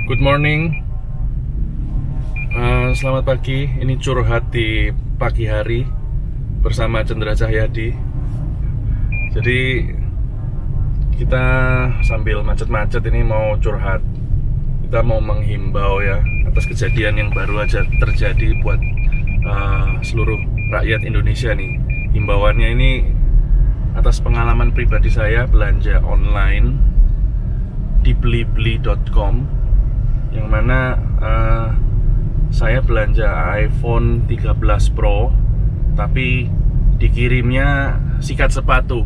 Good morning. Selamat pagi. Ini curhat di pagi hari bersama Cendra Cahyadi. Jadi kita sambil macet-macet ini mau curhat. Kita mau menghimbau ya atas kejadian yang baru aja terjadi buat seluruh rakyat Indonesia nih. Himbauannya ini atas pengalaman pribadi saya belanja online di blibli.com, yang mana saya belanja iPhone 13 Pro tapi dikirimnya sikat sepatu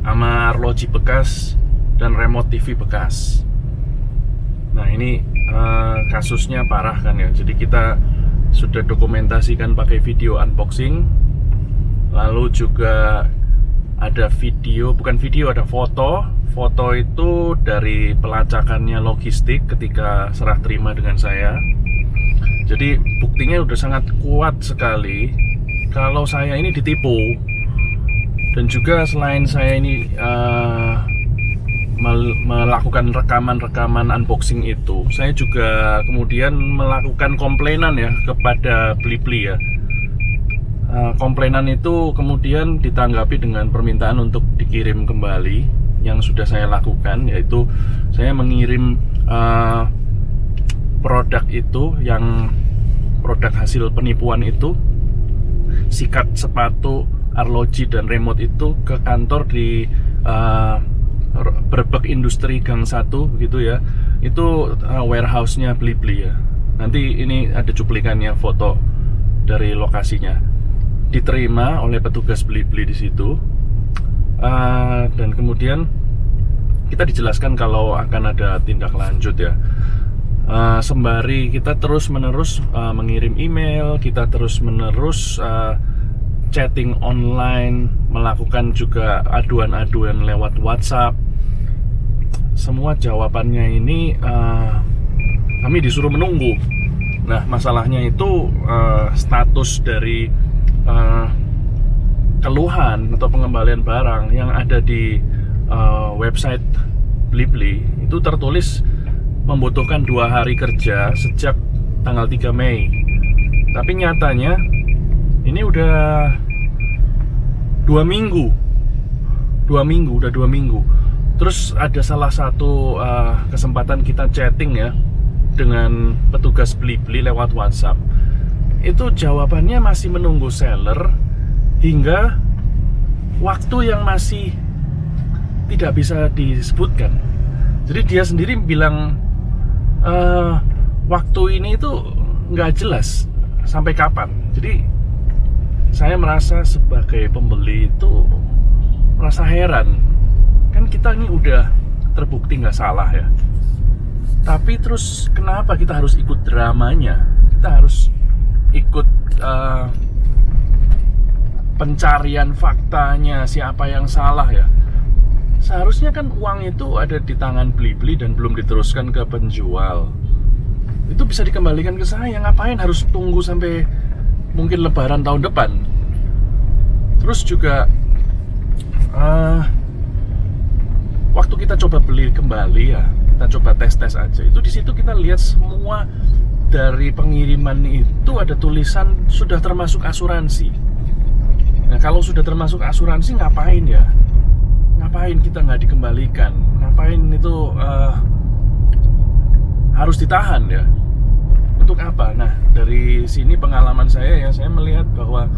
sama arloji bekas dan remote TV bekas. Nah ini kasusnya parah kan ya. Jadi kita sudah dokumentasikan pakai video unboxing, lalu juga ada video, bukan video, ada foto. Foto itu dari pelacakannya logistik ketika serah terima dengan saya. Jadi buktinya udah sangat kuat sekali kalau saya ini ditipu. Dan juga selain saya ini melakukan rekaman unboxing itu, saya juga kemudian melakukan komplainan ya kepada Blibli ya. Komplainan itu kemudian ditanggapi dengan permintaan untuk dikirim kembali. Yang sudah saya lakukan, yaitu saya mengirim produk itu, yang produk hasil penipuan itu, sikat sepatu, arloji dan remote itu ke kantor di Brebek Industri Gang 1 begitu ya. Itu warehouse-nya Blibli ya. Nanti ini ada cuplikannya, foto dari lokasinya. Diterima oleh petugas Blibli di situ. Dan kemudian kita dijelaskan kalau akan ada tindak lanjut ya. Sembari kita terus menerus mengirim email, kita terus menerus chatting online, melakukan juga aduan-aduan lewat WhatsApp. Semua jawabannya ini kami disuruh menunggu. Nah masalahnya itu status dari keluhan atau pengembalian barang yang ada di website Blibli itu tertulis membutuhkan 2 hari kerja sejak tanggal 3 Mei. Tapi nyatanya ini udah 2 minggu. Udah 2 minggu. Terus ada salah satu kesempatan kita chatting ya dengan petugas Blibli lewat WhatsApp. Itu jawabannya masih menunggu seller hingga waktu yang masih tidak bisa disebutkan. Jadi dia sendiri bilang waktu ini itu nggak jelas sampai kapan. Jadi saya merasa sebagai pembeli itu merasa heran. Kan kita ini udah terbukti nggak salah ya. Tapi terus kenapa kita harus ikut dramanya? Kita harus ikut pencarian faktanya, siapa yang salah ya. Seharusnya kan uang itu ada di tangan Blibli dan belum diteruskan ke penjual. Itu bisa dikembalikan ke saya. Ngapain harus tunggu sampai mungkin lebaran tahun depan? Terus juga waktu kita coba beli kembali ya, kita coba tes aja. Itu di situ kita lihat semua dari pengiriman itu ada tulisan sudah termasuk asuransi. Nah kalau sudah termasuk asuransi ngapain ya? Ngapain kita nggak dikembalikan? Ngapain itu harus ditahan ya? Untuk apa? Nah dari sini pengalaman saya ya, saya melihat bahwa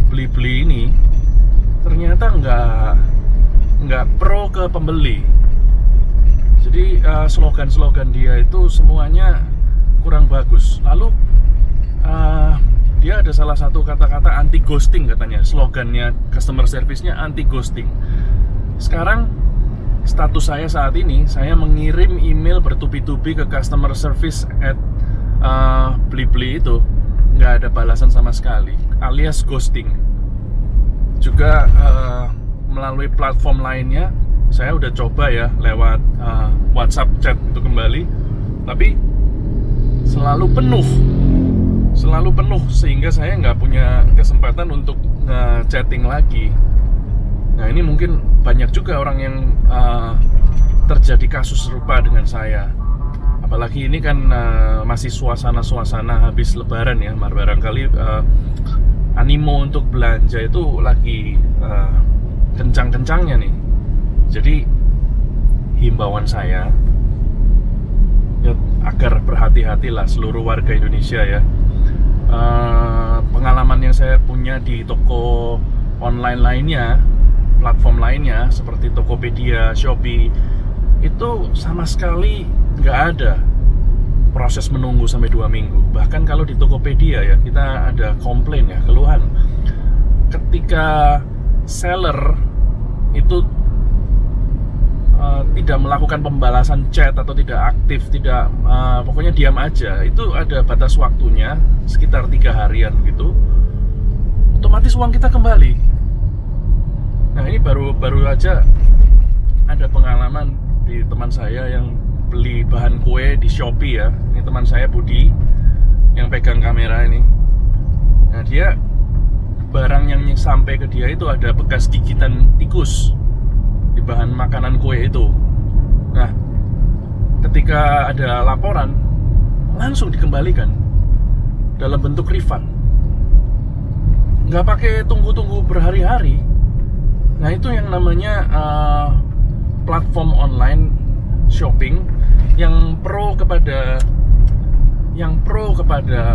Blibli ini ternyata nggak pro ke pembeli. Jadi slogan-slogan dia itu semuanya kurang bagus. Lalu dia ada salah satu kata-kata anti ghosting katanya. Slogannya customer service-nya anti ghosting. Sekarang status saya saat ini, saya mengirim email bertubi-tubi ke customer service at Blibli itu nggak ada balasan sama sekali, alias ghosting. Juga melalui platform lainnya saya udah coba ya lewat WhatsApp chat itu kembali, tapi selalu penuh sehingga saya nggak punya kesempatan untuk chatting lagi. Nah ini mungkin banyak juga orang yang terjadi kasus serupa dengan saya. apalagi ini kan masih suasana habis lebaran ya, barangkali animo untuk belanja itu lagi kencang-kencangnya nih. Jadi himbauan saya ya, agar berhati-hatilah seluruh warga Indonesia ya. Pengalaman yang saya punya di toko online lainnya, platform lainnya seperti Tokopedia, Shopee, itu sama sekali nggak ada proses menunggu sampai 2 minggu. Bahkan kalau di Tokopedia ya, kita ada komplain ya, keluhan ketika seller itu tidak melakukan pembalasan chat atau tidak aktif, pokoknya diam aja, itu ada batas waktunya sekitar 3 harian gitu, otomatis uang kita kembali. Nah, ini baru aja ada pengalaman di teman saya yang beli bahan kue di Shopee ya. Ini teman saya Budi yang pegang kamera ini. Nah, dia barang yang sampai ke dia itu ada bekas gigitan tikus di bahan makanan kue itu. Nah, ketika ada laporan, langsung dikembalikan dalam bentuk refund, nggak pakai tunggu-tunggu berhari-hari. Nah, itu yang namanya platform online shopping yang pro kepada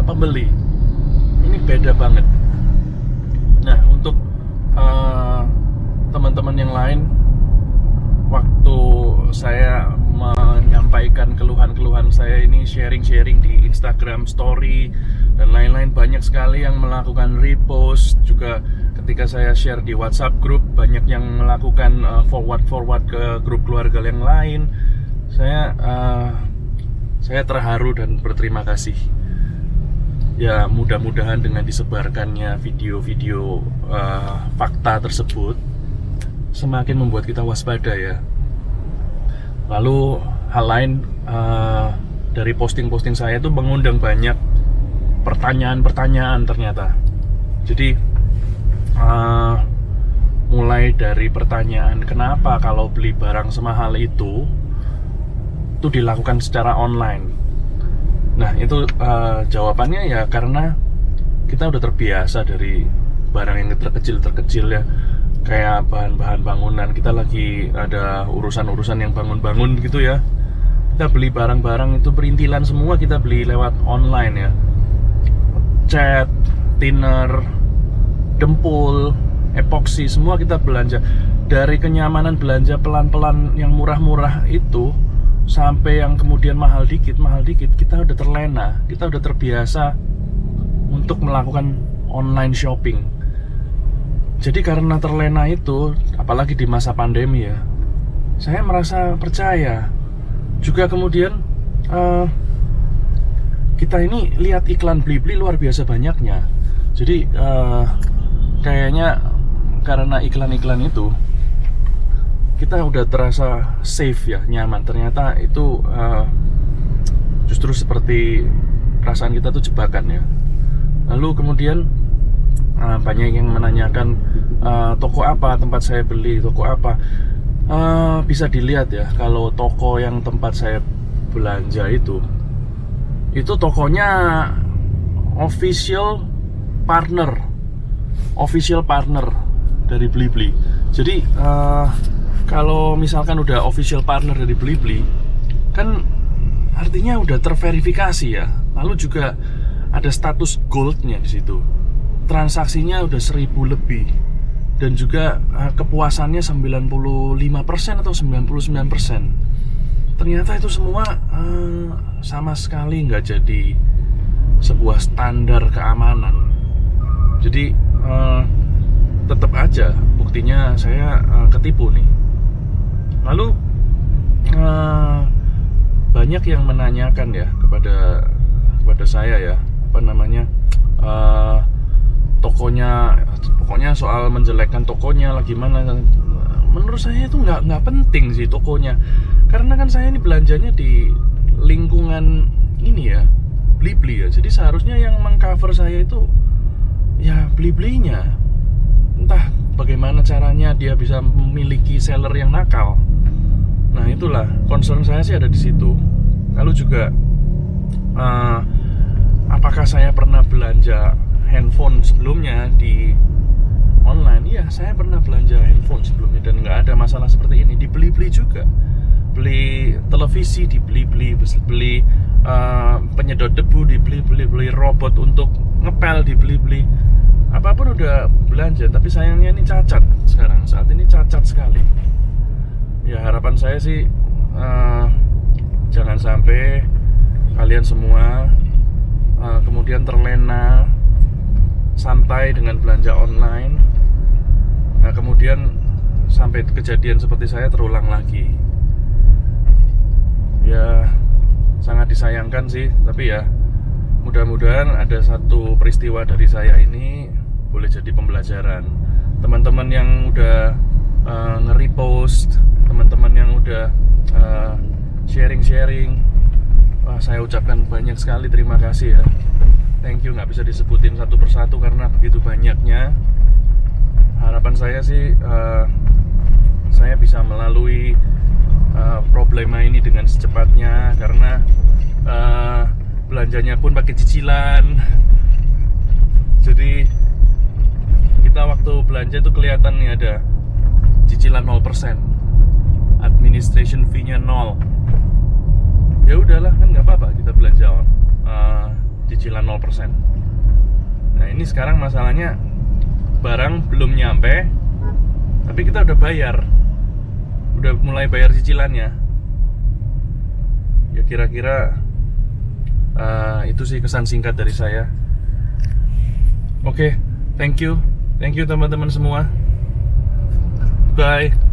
pembeli. Ini beda banget. Nah, untuk teman-teman yang lain, waktu saya menyampaikan keluhan-keluhan saya ini, sharing-sharing di Instagram Story dan lain-lain, banyak sekali yang melakukan repost. Juga ketika saya share di WhatsApp group, banyak yang melakukan forward ke grup keluarga yang lain. Saya terharu dan berterima kasih. Ya, mudah-mudahan dengan disebarkannya video-video fakta tersebut semakin membuat kita waspada ya. Lalu hal lain, dari posting-posting saya itu mengundang banyak pertanyaan-pertanyaan ternyata. Jadi mulai dari pertanyaan kenapa kalau beli barang semahal itu dilakukan secara online. Nah, itu jawabannya ya karena kita udah terbiasa dari barang yang terkecil ya, kayak bahan-bahan bangunan. Kita lagi ada urusan-urusan yang bangun-bangun gitu ya, kita beli barang-barang itu perintilan semua, kita beli lewat online ya. Cat, thinner, dempul, epoksi, semua kita belanja. Dari kenyamanan belanja pelan-pelan yang murah-murah itu sampai yang kemudian mahal dikit, kita udah terlena, kita udah terbiasa untuk melakukan online shopping. Jadi karena terlena itu, apalagi di masa pandemi ya, saya merasa percaya. Juga kemudian kita ini lihat iklan Blibli luar biasa banyaknya. Jadi kayaknya karena iklan-iklan itu kita udah terasa safe ya, nyaman. Ternyata itu justru seperti perasaan kita tuh jebakan ya. Lalu kemudian banyak yang menanyakan toko apa tempat saya beli, toko apa. Bisa dilihat ya, kalau toko yang tempat saya belanja itu tokonya official partner dari Blibli. Jadi kalau misalkan udah official partner dari Blibli, kan artinya udah terverifikasi ya. Lalu juga ada status goldnya di situ. Transaksinya udah 1000 lebih. Dan juga kepuasannya 95% atau 99%. Ternyata itu semua sama sekali nggak jadi sebuah standar keamanan. Jadi tetap aja buktinya saya ketipu nih. Lalu banyak yang menanyakan ya kepada saya ya, apa namanya, tokonya, pokoknya soal menjelekkan tokonya lah gimana. Menurut saya itu nggak penting sih tokonya, karena kan saya ini belanjanya di lingkungan ini ya, Blibli ya. Jadi seharusnya yang mengcover saya itu ya Bliblinya. Entah bagaimana caranya dia bisa memiliki seller yang nakal. Nah, itulah concern saya sih ada di situ. Lalu juga apakah saya pernah belanja handphone sebelumnya di online? Iya, saya pernah belanja handphone sebelumnya dan nggak ada masalah seperti ini. Dibeli-beli juga, beli televisi dibeli-beli, beli penyedot debu dibeli-beli robot untuk ngepel dibeli-beli, apapun udah belanja. Tapi sayangnya ini cacat sekarang, saat ini cacat sekali. Ya harapan saya sih jangan sampai kalian semua kemudian terlena santai dengan belanja online. Nah kemudian sampai kejadian seperti saya terulang lagi. Ya sangat disayangkan sih, tapi ya mudah-mudahan ada satu peristiwa dari saya ini boleh jadi pembelajaran. Teman-teman yang udah nge-repost, teman-teman yang udah sharing-sharing, saya ucapkan banyak sekali terima kasih ya. Thank you, nggak bisa disebutin satu persatu karena begitu banyaknya. Harapan saya sih saya bisa melalui problema ini dengan secepatnya, karena belanjanya pun pakai cicilan. Jadi kita waktu belanja itu kelihatan nih ada cicilan 0%, administration fee-nya 0. Ya udahlah, kan nggak apa-apa kita belanja cicilan 0%. Nah ini sekarang masalahnya barang belum nyampe, tapi kita udah bayar, udah mulai bayar cicilannya. Ya kira-kira itu sih kesan singkat dari saya. Oke, thank you teman-teman semua. Bye.